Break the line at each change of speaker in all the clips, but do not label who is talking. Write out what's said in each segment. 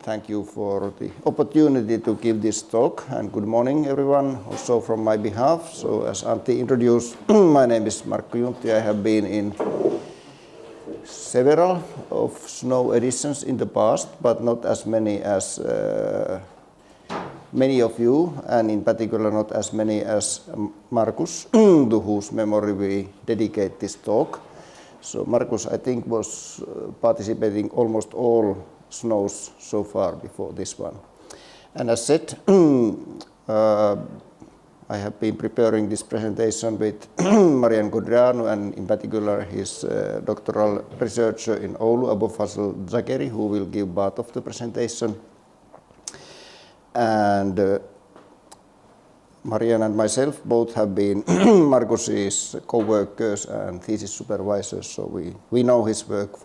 thank you for the opportunity to give this talk, and good morning everyone also from my behalf. So as Antti introduced, my name is Markku Juntti. I have been in several of snow editions in the past, but not as many as many of you, and in particular not as many as Markus, to whose memory we dedicate this talk. So Markus, I think, was participating almost all snows so far before this one. And as said, I have been preparing this presentation with Marian Codreanu, and in particular his doctoral researcher in Oulu, Abou-Fazl Zakeri, who will give part of the presentation. And Marian and myself both have been Markus's co-workers and thesis supervisors, so we know his work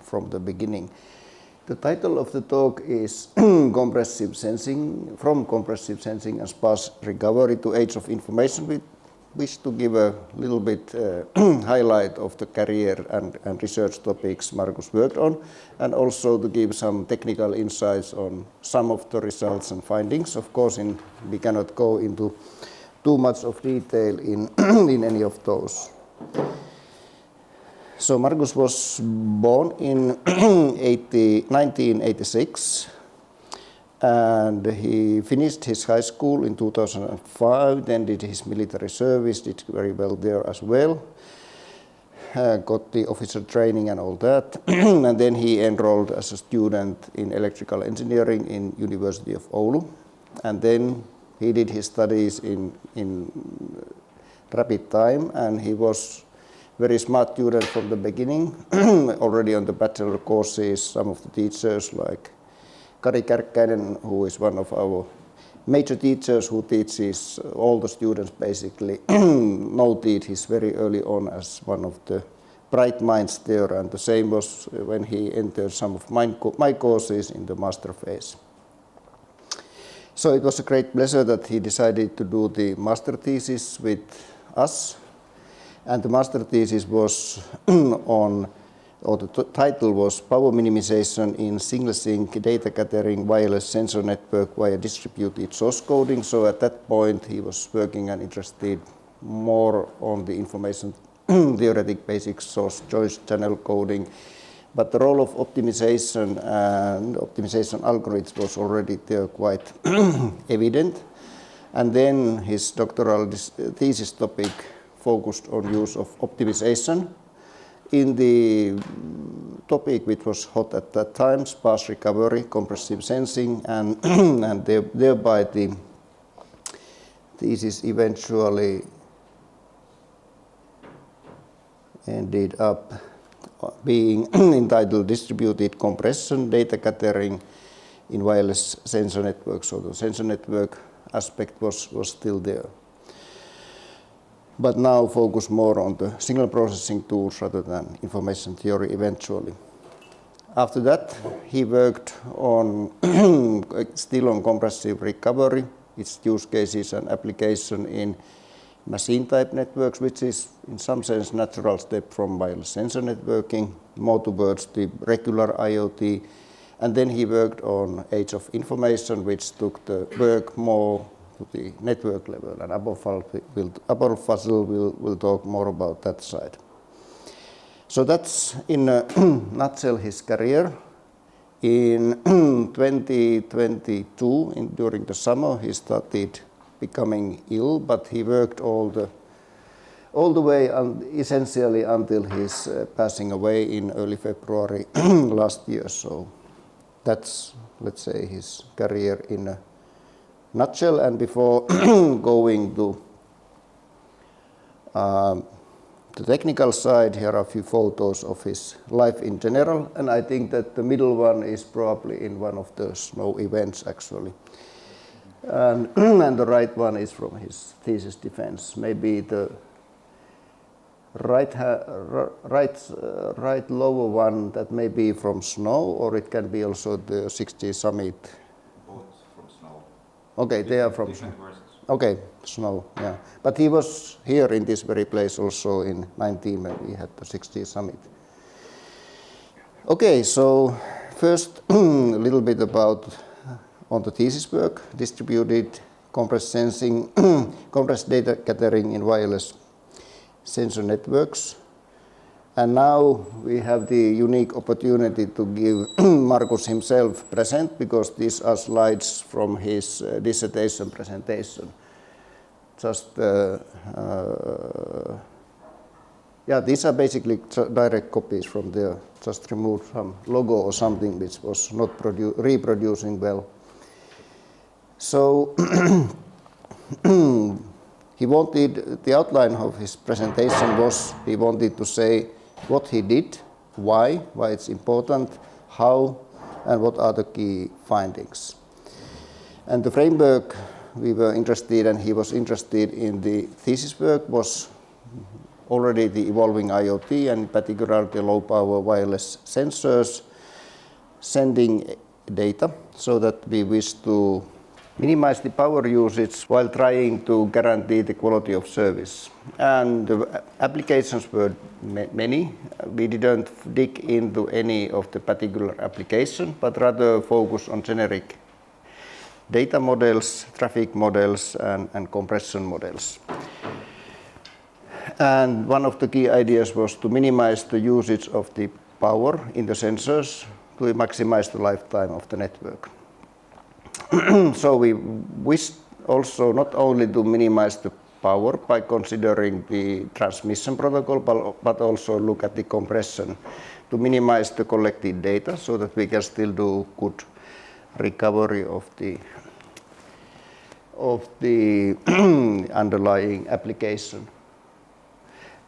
from the beginning. The title of the talk is Compressive Sensing, From Compressive Sensing and Sparse Recovery to Age of Information. We wish to give a little bit highlight of the career and research topics Markus worked on, and also to give some technical insights on some of the results and findings. Of course, we cannot go into too much of detail in any of those. So Markus was born in 1986, and he finished his high school in 2005, then did his military service, did very well there as well, got the officer training and all that, and then he enrolled as a student in electrical engineering in University of Oulu, and then he did his studies in rapid time, and he was very smart student from the beginning. Already on the bachelor courses, some of the teachers like Kari Kärkkäinen, who is one of our major teachers who teaches all the students basically, noted his very early on as one of the bright minds there, and the same was when he entered some of my courses in the master phase. So it was a great pleasure that he decided to do the master thesis with us, and the master thesis was the title was Power Minimization in Single-Sync Data Gathering Wireless Sensor Network via Distributed Source Coding. So at that point he was working and interested more on the information theoretic basics, source choice channel coding. But the role of optimization and optimization algorithms was already there quite evident. And then his doctoral thesis topic focused on use of optimization in the topic which was hot at that time, sparse recovery, compressive sensing, and, and thereby the thesis eventually ended up being entitled Distributed Compression Data Gathering in Wireless Sensor Networks. So the sensor network aspect was still there, but now focus more on the signal processing tools rather than information theory eventually. After that, he worked on still on compressive recovery, its use cases and application in machine type networks, which is in some sense natural step from wireless sensor networking, more towards the regular IoT. And then he worked on age of information, which took the work more to the network level, and Abou-Fazl will talk more about that side. So that's in a nutshell his career. In 2022, during the summer, he started becoming ill, but he worked all the way essentially until his passing away in early February last year. So that's, let's say, his career in a nutshell. And before going to the technical side, here are a few photos of his life in general, and I think that the middle one is probably in one of the snow events actually, and the right one is from his thesis defense. Maybe the right lower one, that may be from snow, or it can be also the 60 summit.
Both from snow.
Okay, they are from
different versions.
Okay, snow, yeah. But he was here in this very place also in 19 when we had the 60 summit. Okay, so first, a little bit about on the thesis work, distributed compressed sensing, compressed data gathering in wireless sensor networks. And now we have the unique opportunity to give Markus himself present, because these are slides from his dissertation presentation. Just these are basically direct copies from there. Just removed some logo or something which was not reproducing well. So he wanted, the outline of his presentation was, he wanted to say what he did, why it's important, how, and what are the key findings. And the framework we were interested, and he was interested in the thesis work, was already the evolving IoT, and particularly the low power wireless sensors sending data, so that we wish to minimize the power usage while trying to guarantee the quality of service. And the applications were many. We didn't dig into any of the particular application, but rather focus on generic data models, traffic models, and compression models. And one of the key ideas was to minimize the usage of the power in the sensors to maximize the lifetime of the network. So we wished also not only to minimize the power by considering the transmission protocol, but also look at the compression to minimize the collected data, so that we can still do good recovery of the underlying application.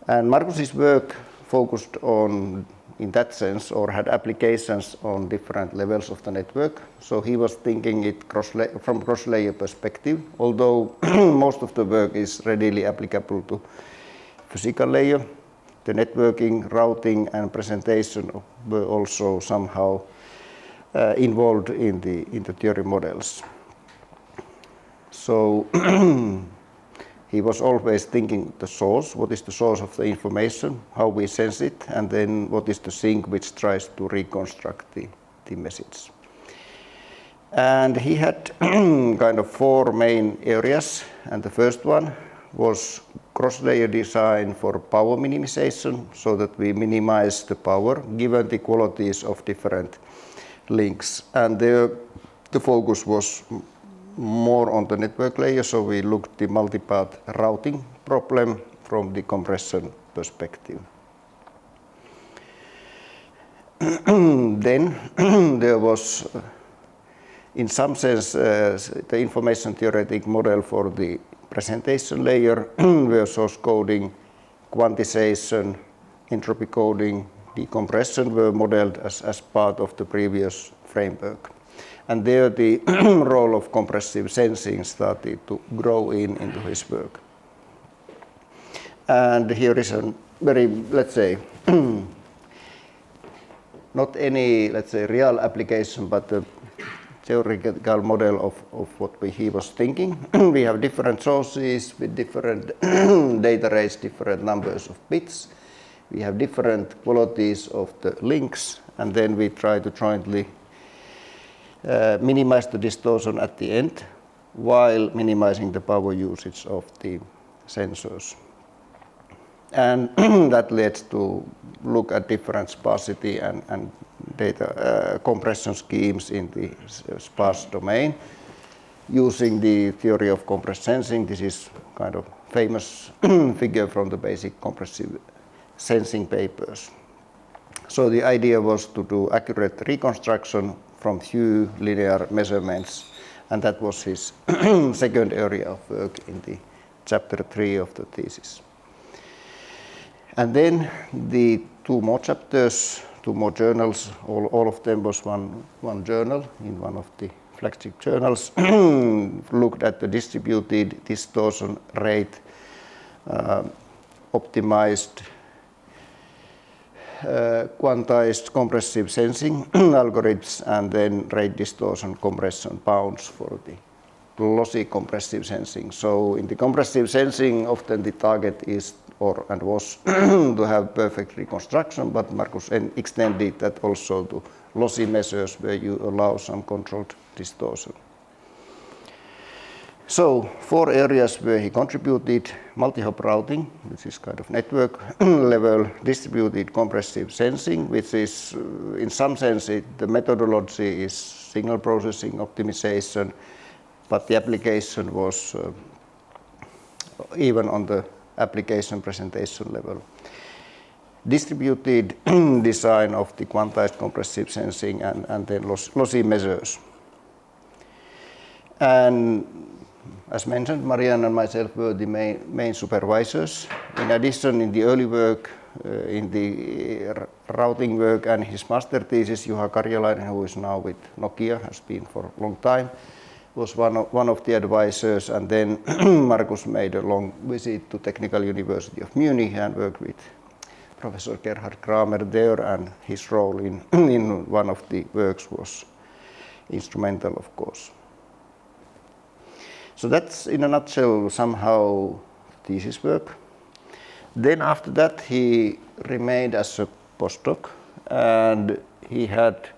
And Markus's work focused on, in that sense, or had applications on different levels of the network. So he was thinking it from cross-layer perspective, although most of the work is readily applicable to physical layer. The networking, routing, and presentation were also somehow involved in the theory models. So he was always thinking the source, what is the source of the information, how we sense it, and then what is the sink which tries to reconstruct the message. And he had kind of four main areas, and the first one was cross-layer design for power minimization, so that we minimize the power given the qualities of different links. And there the focus was more on the network layer, so we looked at the multipath routing problem from the compression perspective. Then there was, in some sense, the information theoretic model for the presentation layer, where source coding, quantization, entropy coding, decompression were modeled as part of the previous framework. And there the role of compressive sensing started to grow into his work. And here is a very, let's say, not any, let's say, real application, but a theoretical model of what he was thinking. We have different sources with different data rates, different numbers of bits. We have different qualities of the links, and then we try to jointly minimize the distortion at the end, while minimizing the power usage of the sensors. And that leads to look at different sparsity and data compression schemes in the sparse domain, using the theory of compressed sensing. This is kind of famous figure from the basic compressive sensing papers. So the idea was to do accurate reconstruction from few linear measurements, and that was his second area of work in the chapter 3 of the thesis. And then the two more chapters, two more journals, all of them was one journal in one of the flagship journals, looked at the distributed distortion rate, optimized quantized compressive sensing algorithms, and then rate distortion compression bounds for the lossy compressive sensing. So in the compressive sensing, often the target is and was to have perfect reconstruction, but Markus extended that also to lossy measures where you allow some controlled distortion. So 4 areas where he contributed: multi-hop routing, which is kind of network level; distributed compressive sensing, which is in some sense the methodology is signal processing optimization, but the application was even on the application presentation level. Distributed design of the quantized compressive sensing and then lossy measures. And as mentioned, Marianne and myself were the main supervisors. In addition, in the early work, in the routing work and his master thesis, Juha Karjalainen, who is now with Nokia, has been for a long time, was one of the advisors. And then Markus made a long visit to Technical University of Munich and worked with Professor Gerhard Kramer there, and his role in one of the works was instrumental, of course. So that's in a nutshell somehow thesis work. Then after that he remained as a postdoc, and he had,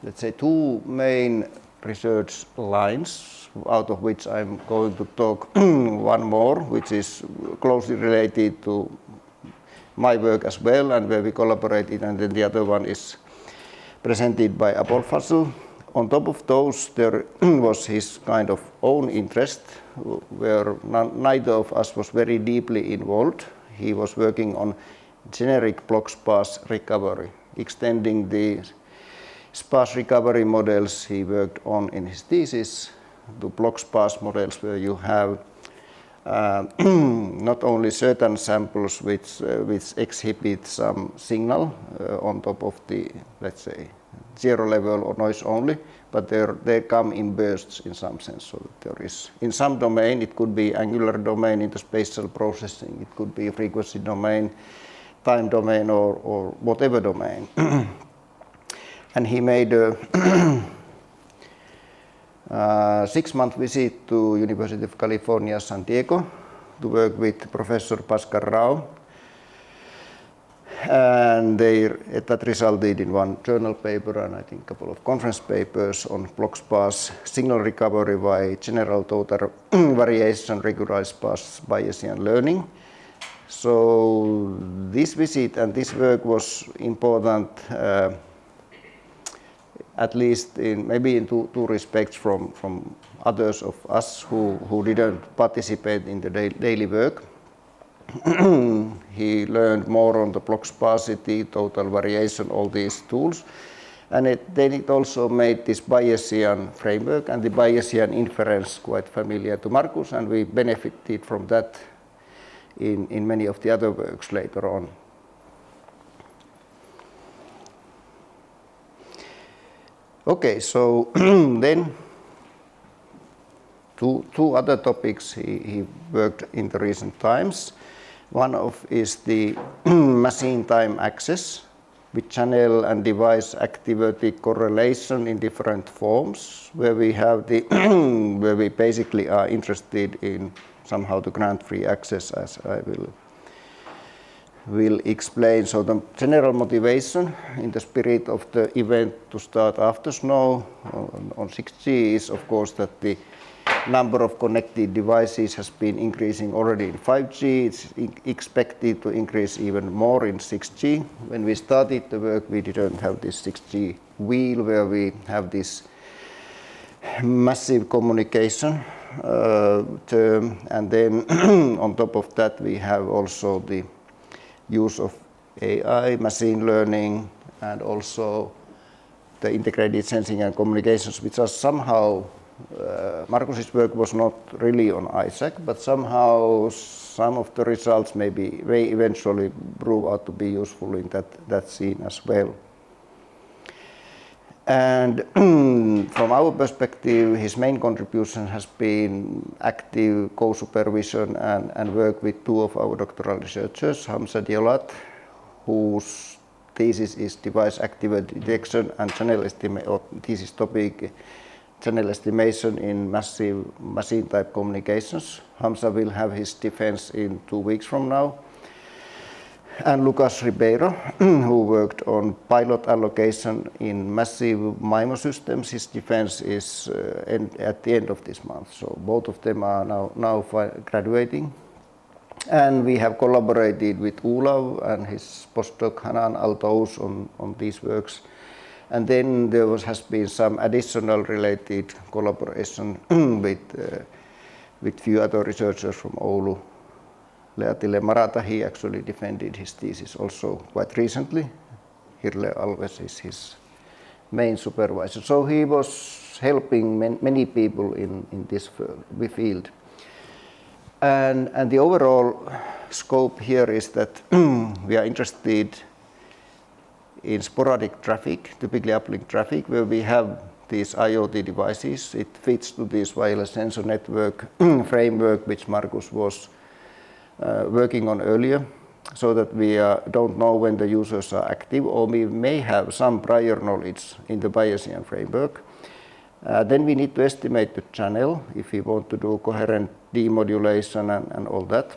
let's say, 2 main research lines, out of which I'm going to talk one more, which is closely related to my work as well and where we collaborated, and then the other one is presented by Abolfazl. On top of those, there was his kind of own interest, where neither of us was very deeply involved. He was working on generic block sparse recovery, extending the sparse recovery models he worked on in his thesis to block sparse models where you have not only certain samples which exhibit some signal on top of the, let's say, 0 level or noise only, but they come in bursts in some sense. So that there is, in some domain, it could be angular domain in the spatial processing, it could be frequency domain, time domain, or whatever domain. And he made a 6-month visit to University of California, San Diego, to work with Professor Pascal Rao. And that resulted in 1 journal paper and I think a couple of conference papers on block sparse signal recovery by general total variation regularized sparse Bayesian learning. So this visit and this work was important, at least maybe in two respects from others of us who didn't participate in the daily work. He learned more on the block sparsity, total variation, all these tools. And then it also made this Bayesian framework and the Bayesian inference quite familiar to Markus, and we benefited from that in many of the other works later on. Okay, so then two other topics he worked in the recent times. One of is the machine time access with channel and device activity correlation in different forms, where we have the where we basically are interested in somehow to grant free access, as I will explain. So the general motivation in the spirit of the event to start after snow on 6G is of course that the number of connected devices has been increasing already in 5G. It's expected to increase even more in 6G. When we started the work, we didn't have this 6G wheel where we have this massive communication term, and then on top of that we have also the use of AI, machine learning, and also the integrated sensing and communications, which are somehow Markus's work was not really on Isaac, but somehow some of the results may eventually prove out to be useful in that scene as well. And from our perspective, his main contribution has been active co-supervision and work with 2 of our doctoral researchers, Hamza Diolat, whose thesis is device activity detection and channel estimation, or thesis topic channel estimation in massive machine type communications. Hamza will have his defense in 2 weeks from now. and Lucas Ribeiro, who worked on pilot allocation in massive MIMO systems. His defense is at the end of this month, so both of them are now graduating. And we have collaborated with Oulu and his postdoc Hanan Altous on these works. And then there has been some additional related collaboration with few other researchers from Oulu. Leatile Marata, he actually defended his thesis also quite recently. Hirle Alves is his main supervisor. So he was helping many people in this field. And the overall scope here is that we are interested in sporadic traffic, typically uplink traffic, where we have these IoT devices. It fits to this wireless sensor network framework which Markus was working on earlier, so that we don't know when the users are active, or we may have some prior knowledge in the Bayesian framework. Then we need to estimate the channel if we want to do coherent demodulation and all that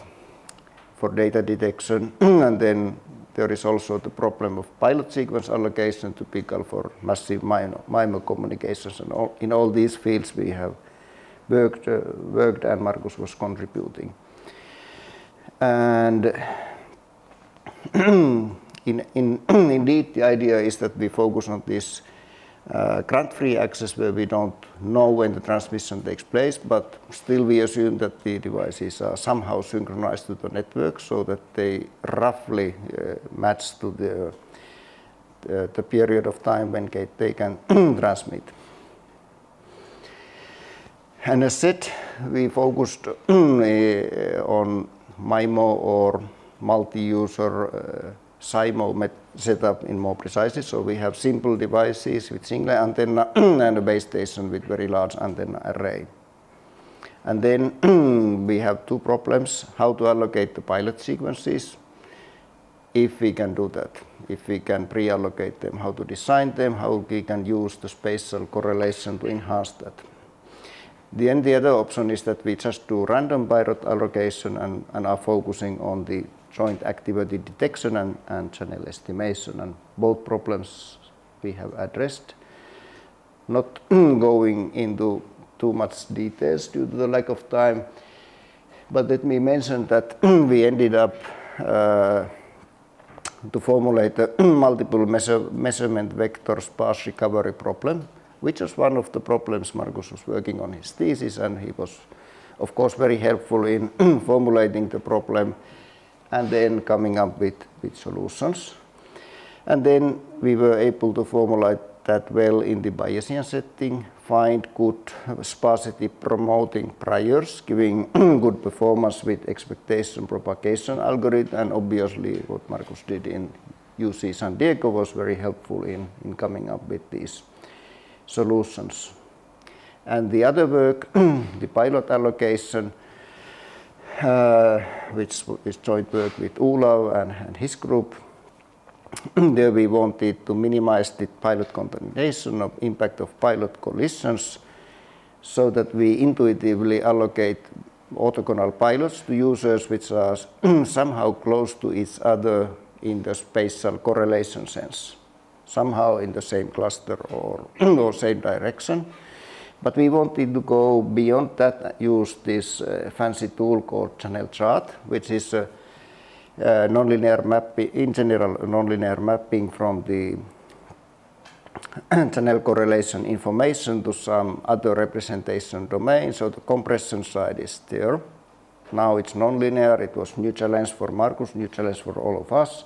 for data detection. And then there is also the problem of pilot sequence allocation, typical for massive MIMO communications. And in all these fields we have worked and Markus was contributing. And indeed, the idea is that we focus on this grant-free access where we don't know when the transmission takes place, but still we assume that the devices are somehow synchronized to the network so that they roughly match to the period of time when they can transmit. And as said, we focused on MIMO or multi-user SIMO setup in more precisely. So we have simple devices with single antenna and a base station with very large antenna array. And then we have two problems: how to allocate the pilot sequences, if we can do that, if we can pre-allocate them, how to design them, how we can use the spatial correlation to enhance that. The other option is that we just do random pilot allocation and are focusing on the joint activity detection and channel estimation. And both problems we have addressed. Not going into too much details due to the lack of time, but let me mention that we ended up to formulate a multiple measurement vector sparse recovery problem, which was one of the problems Markus was working on his thesis, and he was of course very helpful in formulating the problem and then coming up with solutions. And then we were able to formulate that well in the Bayesian setting, find good sparsity promoting priors, giving good performance with expectation propagation algorithm, and obviously what Markus did in UC San Diego was very helpful in coming up with these solutions. And the other work, the pilot allocation, which is joint work with Oulu and his group. There we wanted to minimize the pilot contamination of impact of pilot collisions so that we intuitively allocate orthogonal pilots to users which are somehow close to each other in the spatial correlation sense, somehow in the same cluster or same direction. But we wanted to go beyond that, use this fancy tool called channel chart, which is a nonlinear mapping, in general, nonlinear mapping from the channel correlation information to some other representation domain. So the compression side is there. Now it's nonlinear. It was new challenge for Markus, new challenge for all of us.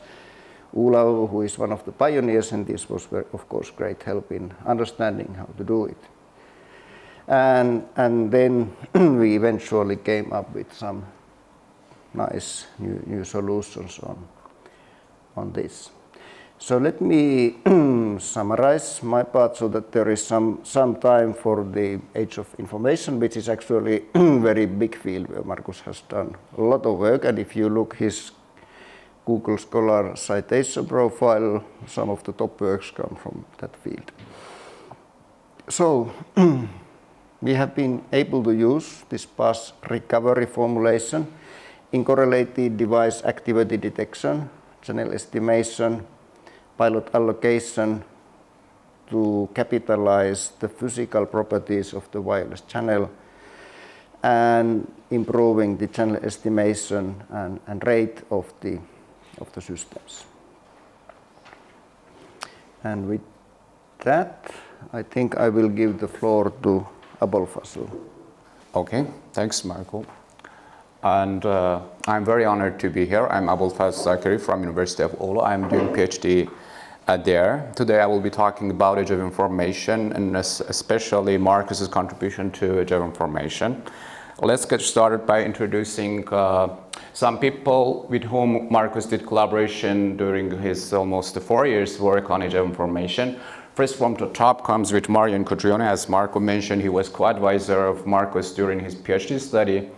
Oulu, who is one of the pioneers in this, was of course great help in understanding how to do it. And then we eventually came up with some nice new solutions on this. So let me summarize my part so that there is some time for the age of information, which is actually a very big field where Markus has done a lot of work. And if you look his Google Scholar citation profile, some of the top works come from that field. So we have been able to use this sparse recovery formulation in correlated device activity detection channel estimation, pilot allocation to capitalize the physical properties of the wireless channel, and improving the channel estimation and rate of the systems. And with that, I think I will give the floor to Abolfazl.
Okay, thanks, Marco. And I'm very honored to be here. I'm Abolfazl Zakari from University of Oulu. I'm doing PhD there. Today I will be talking about age of information and especially Markus's contribution to age of information. Let's get started by introducing some people with whom Markus did collaboration during his almost 4 years work on age of information. First from the top comes with Marian Codrione. As Marco mentioned, he was co-advisor of Markus during his PhD study.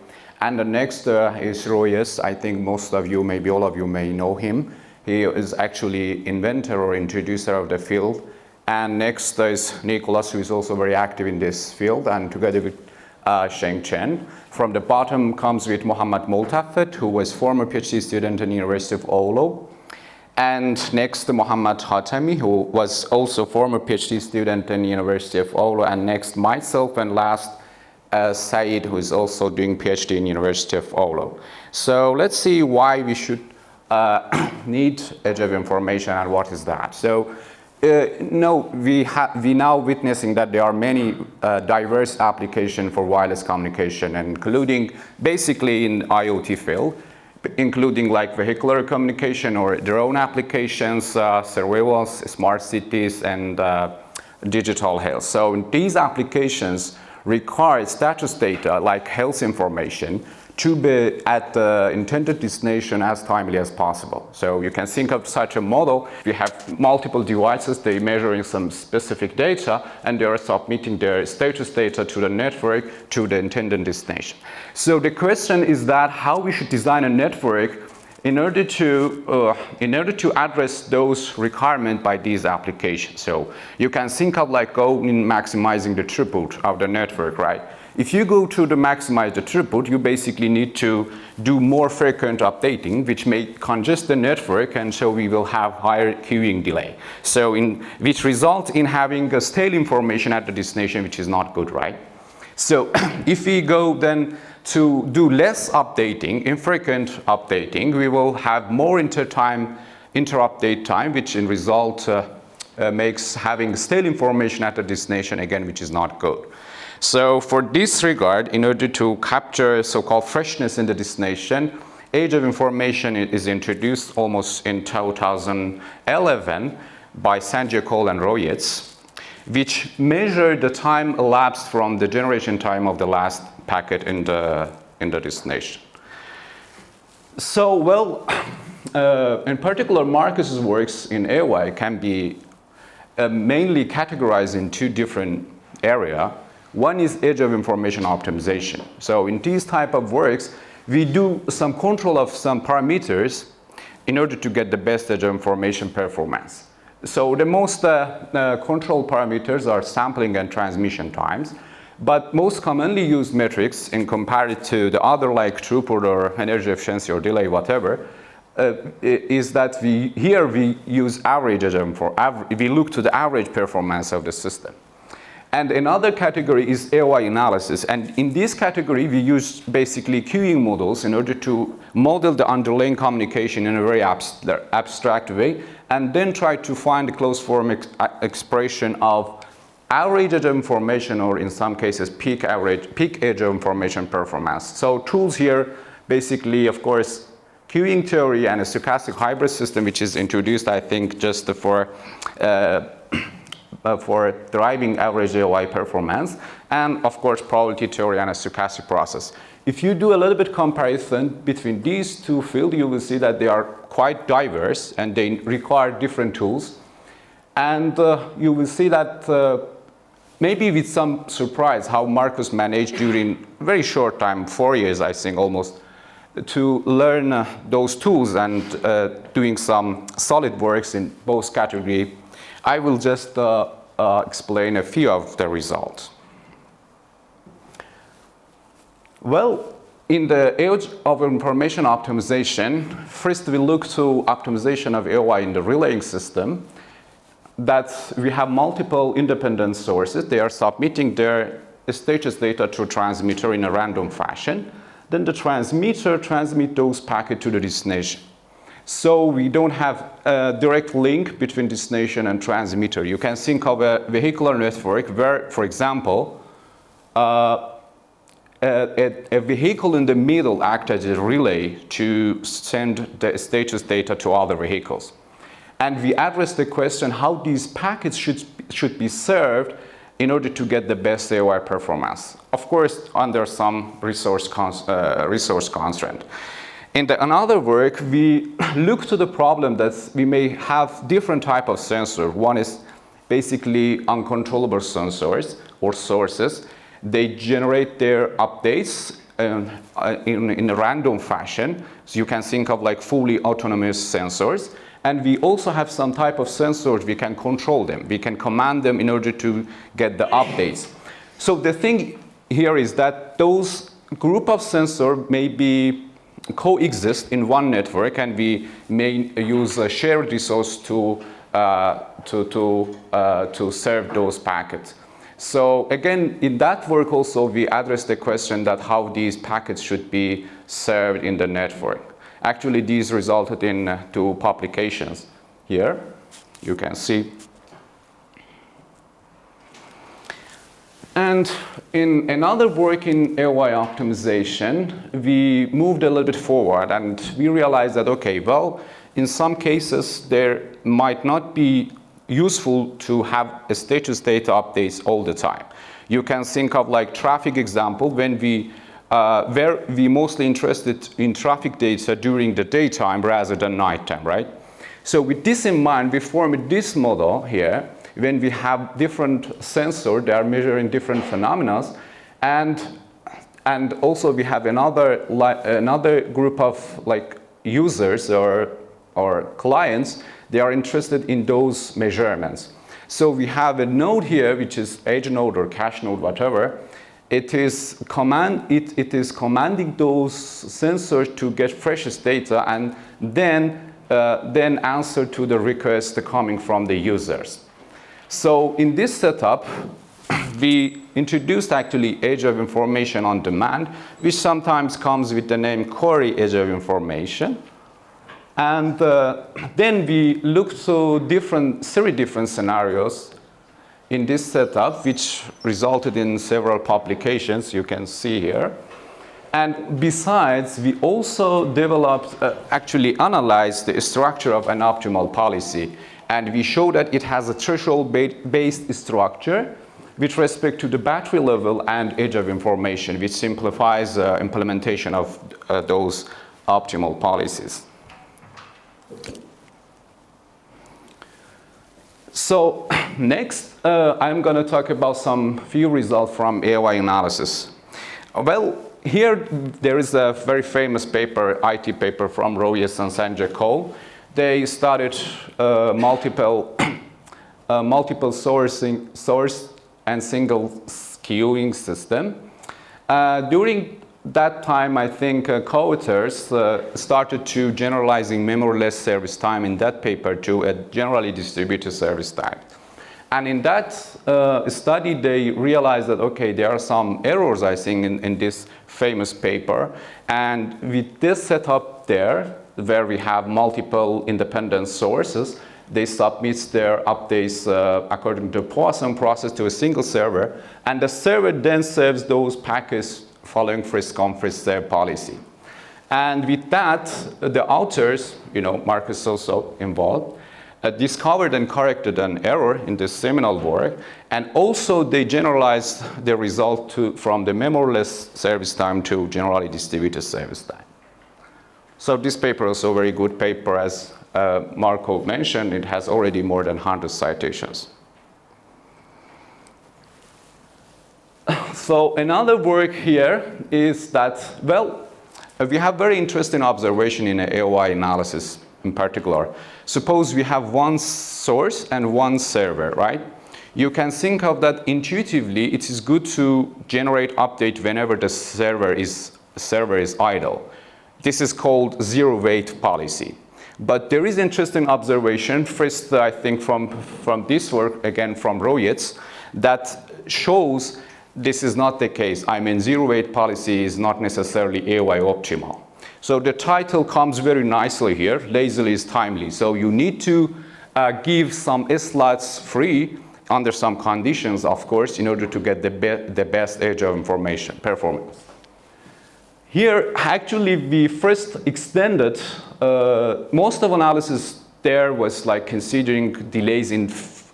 And the next is Royes. I think most of you, maybe all of you may know him. He is actually inventor or introducer of the field. And next is Nicholas, who is also very active in this field, and together with Sheng Chen. From the bottom comes with Mohammad Moltafet, who was former PhD student in the University of Oulu. And next, Mohammad Hatami, who was also former PhD student in the University of Oulu. And next, myself, and last, Said, who is also doing PhD in the University of Oulu. So let's see why we should need age of information and what is that. So we now witnessing that there are many diverse applications for wireless communication, including basically in IoT field, including like vehicular communication or drone applications, surveillance, smart cities, and digital health. So these applications require status data like health information to be at the intended destination as timely as possible. So you can think of such a model. You have multiple devices, they're measuring some specific data, and they are submitting their status data to the network to the intended destination. So the question is that how we should design a network in order to address those requirements by these applications. So you can think of like in maximizing the throughput of the network, right? If you go to the maximize the throughput, you basically need to do more frequent updating, which may congest the network, and so we will have higher queuing delay. So which results in having a stale information at the destination, which is not good, right? So if we go then to do less updating, infrequent updating, we will have more inter-update time, which in result makes having stale information at the destination, again, which is not good. So for this regard, in order to capture so-called freshness in the destination, age of information is introduced almost in 2011 by Sanjay Kaul and Royes, which measure the time elapsed from the generation time of the last packet in the destination. So, well, in particular, Markus's works in AI can be mainly categorized in two different areas. One is age of information optimization. So in these type of works, we do some control of some parameters in order to get the best age of information performance. So the most control parameters are sampling and transmission times, but most commonly used metrics in compared to the other like throughput or energy efficiency or delay, whatever, is that we use average age of information. We look to the average performance of the system. And another category is AOI analysis. And in this category, we use basically queuing models in order to model the underlying communication in a very abstract way, and then try to find a closed form expression of average age of information, or in some cases, peak age of information performance. So tools here, basically, of course, queuing theory and a stochastic hybrid system, which is introduced, I think, just for deriving average AOI performance, and of course probability theory and a stochastic process. If you do a little bit comparison between these two fields, you will see that they are quite diverse and they require different tools. And you will see that maybe with some surprise how Markus managed during very short time, 4 years I think almost, to learn those tools and doing some solid works in both categories. I will just explain a few of the results. Well, in the age of information optimization, first we look to optimization of AOI in the relaying system, that we have multiple independent sources. They are submitting their status data to transmitter in a random fashion. Then the transmitter transmits those packets to the destination. So we don't have a direct link between destination and transmitter. You can think of a vehicular network where, for example, a vehicle in the middle acts as a relay to send the status data to other vehicles. And we address the question how these packets should be served in order to get the best AOI performance. Of course, under some resource constraint. In another work, we look to the problem that we may have different type of sensors. One is basically uncontrollable sensors or sources. They generate their updates in a random fashion. So you can think of like fully autonomous sensors. And we also have some type of sensors, we can control them. We can command them in order to get the updates. So the thing here is that those group of sensors may be coexist in one network, and we may use a shared resource to serve those packets. So again, in that work also, we address the question that how these packets should be served in the network. Actually, these resulted in 2 publications here. You can see. And in another work in AOI optimization, we moved a little bit forward and we realized that, okay, well, in some cases, there might not be useful to have a status data updates all the time. You can think of like traffic example when where we mostly interested in traffic data during the daytime rather than nighttime, right? So with this in mind, we formed this model here when we have different sensors, they are measuring different phenomena, and also we have another group of like users or clients, they are interested in those measurements. So we have a node here, which is edge node or cache node, whatever. It is commanding those sensors to get freshest data and then answer to the request coming from the users. So in this setup, we introduced actually edge of information on demand, which sometimes comes with the name query edge of information. And then we looked to 3 different scenarios in this setup, which resulted in several publications you can see here. And besides, we also developed, actually analyzed the structure of an optimal policy. And we show that it has a threshold-based structure with respect to the battery level and edge of information, which simplifies implementation of those optimal policies. So next, I'm going to talk about some few results from AOI analysis. Well, here there is a very famous paper, IT paper from Royes and Sanjay Kaul. They started multiple source and single queuing system. During that time, I think co-authors started to generalizing memoryless service time in that paper to a generally distributed service time. And in that study, they realized that, okay, there are some errors, I think, in this famous paper. And with this setup there, where we have multiple independent sources, they submit their updates according to Poisson process to a single server, and the server then serves those packets following frisk-on, frisk-serve policy. And with that, the authors, Markus also involved, discovered and corrected an error in this seminal work, and also they generalized the result from the memoryless service time to generally distributed service time. So this paper is also a very good paper, as Marco mentioned. It has already more than 100 citations. So another work here is that, well, we have very interesting observation in AOI analysis in particular. Suppose we have one source and one server, right? You can think of that intuitively. It is good to generate update whenever the server is server is idle. This is called zero wait policy. But there is interesting observation, first I think from this work, again from Royets, that shows this is not the case. I mean, zero wait policy is not necessarily AY optimal. So the title comes very nicely here, lazily is timely. So you need to give some slots free under some conditions, of course, in order to get the best edge of information performance. Here, actually, we first extended, most of analysis there was like considering delays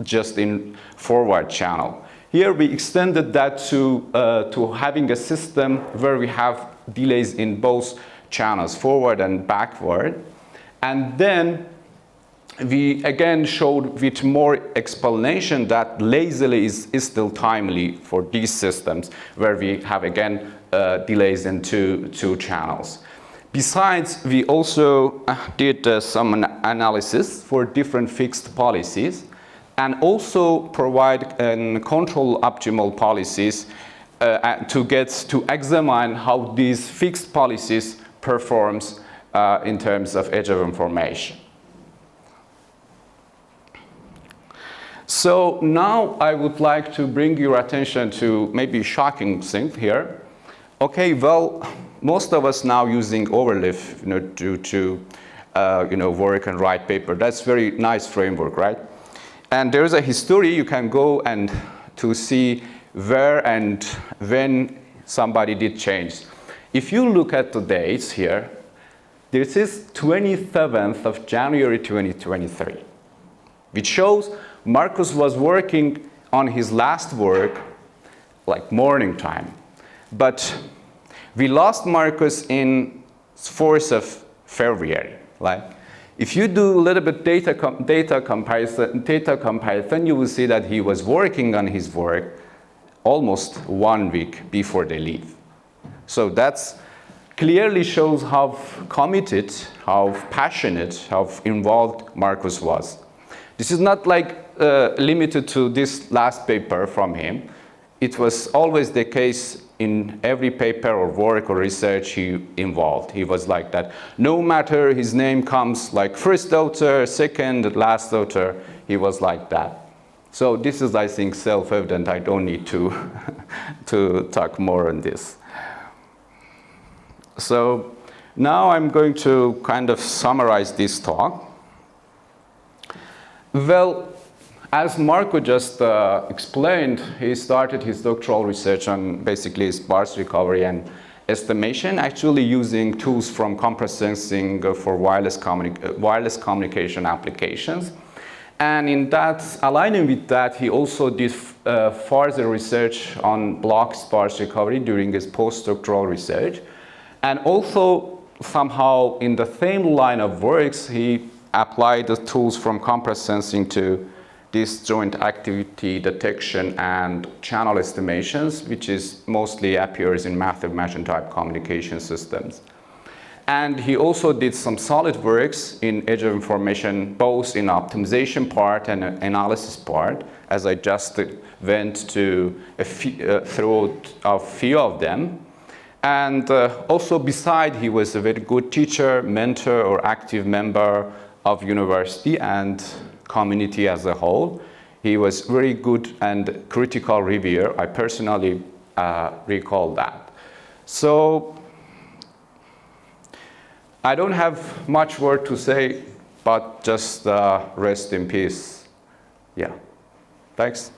just in forward channel. Here we extended that to having a system where we have delays in both channels, forward and backward. And then we again showed with more explanation that lazily is still timely for these systems where we have again delays in two channels. Besides, we also did some analysis for different fixed policies and also provide control optimal policies to examine how these fixed policies performs in terms of edge of information. So now I would like to bring your attention to maybe a shocking thing here. Okay, well, most of us now using Overleaf, to work and write paper. That's very nice framework, right? And there's a history you can go and to see where and when somebody did change. If you look at the dates here, this is 27th of January 2023, which shows Markus was working on his last work like morning time. But we lost Markus in 4th of February. Like, if you do a little bit data comparison, you will see that he was working on his work almost 1 week before they leave. So that's clearly shows how committed, how passionate, how involved Markus was. This is not like limited to this last paper from him. It was always the case in every paper or work or research he involved. He was like that. No matter his name comes like first author, second, last author, he was like that. So this is, I think, self-evident. I don't need to, to talk more on this. So now I'm going to kind of summarize this talk. Well, as Marco just explained, he started his doctoral research on basically sparse recovery and estimation, actually using tools from compressing for wireless communication applications. And in that, aligning with that, he also did further research on block sparse recovery during his postdoctoral research. And also, somehow, in the same line of works, he applied the tools from compressed sensing to disjoint activity detection and channel estimations, which is mostly appears in massive machine type communication systems. And he also did some solid works in edge of information, both in optimization part and analysis part, as I just went to through a few of them. And also beside, he was a very good teacher, mentor, or active member of university and community as a whole. He was very good and critical reviewer. I personally recall that. So I don't have much word to say, but just rest in peace. Yeah, thanks.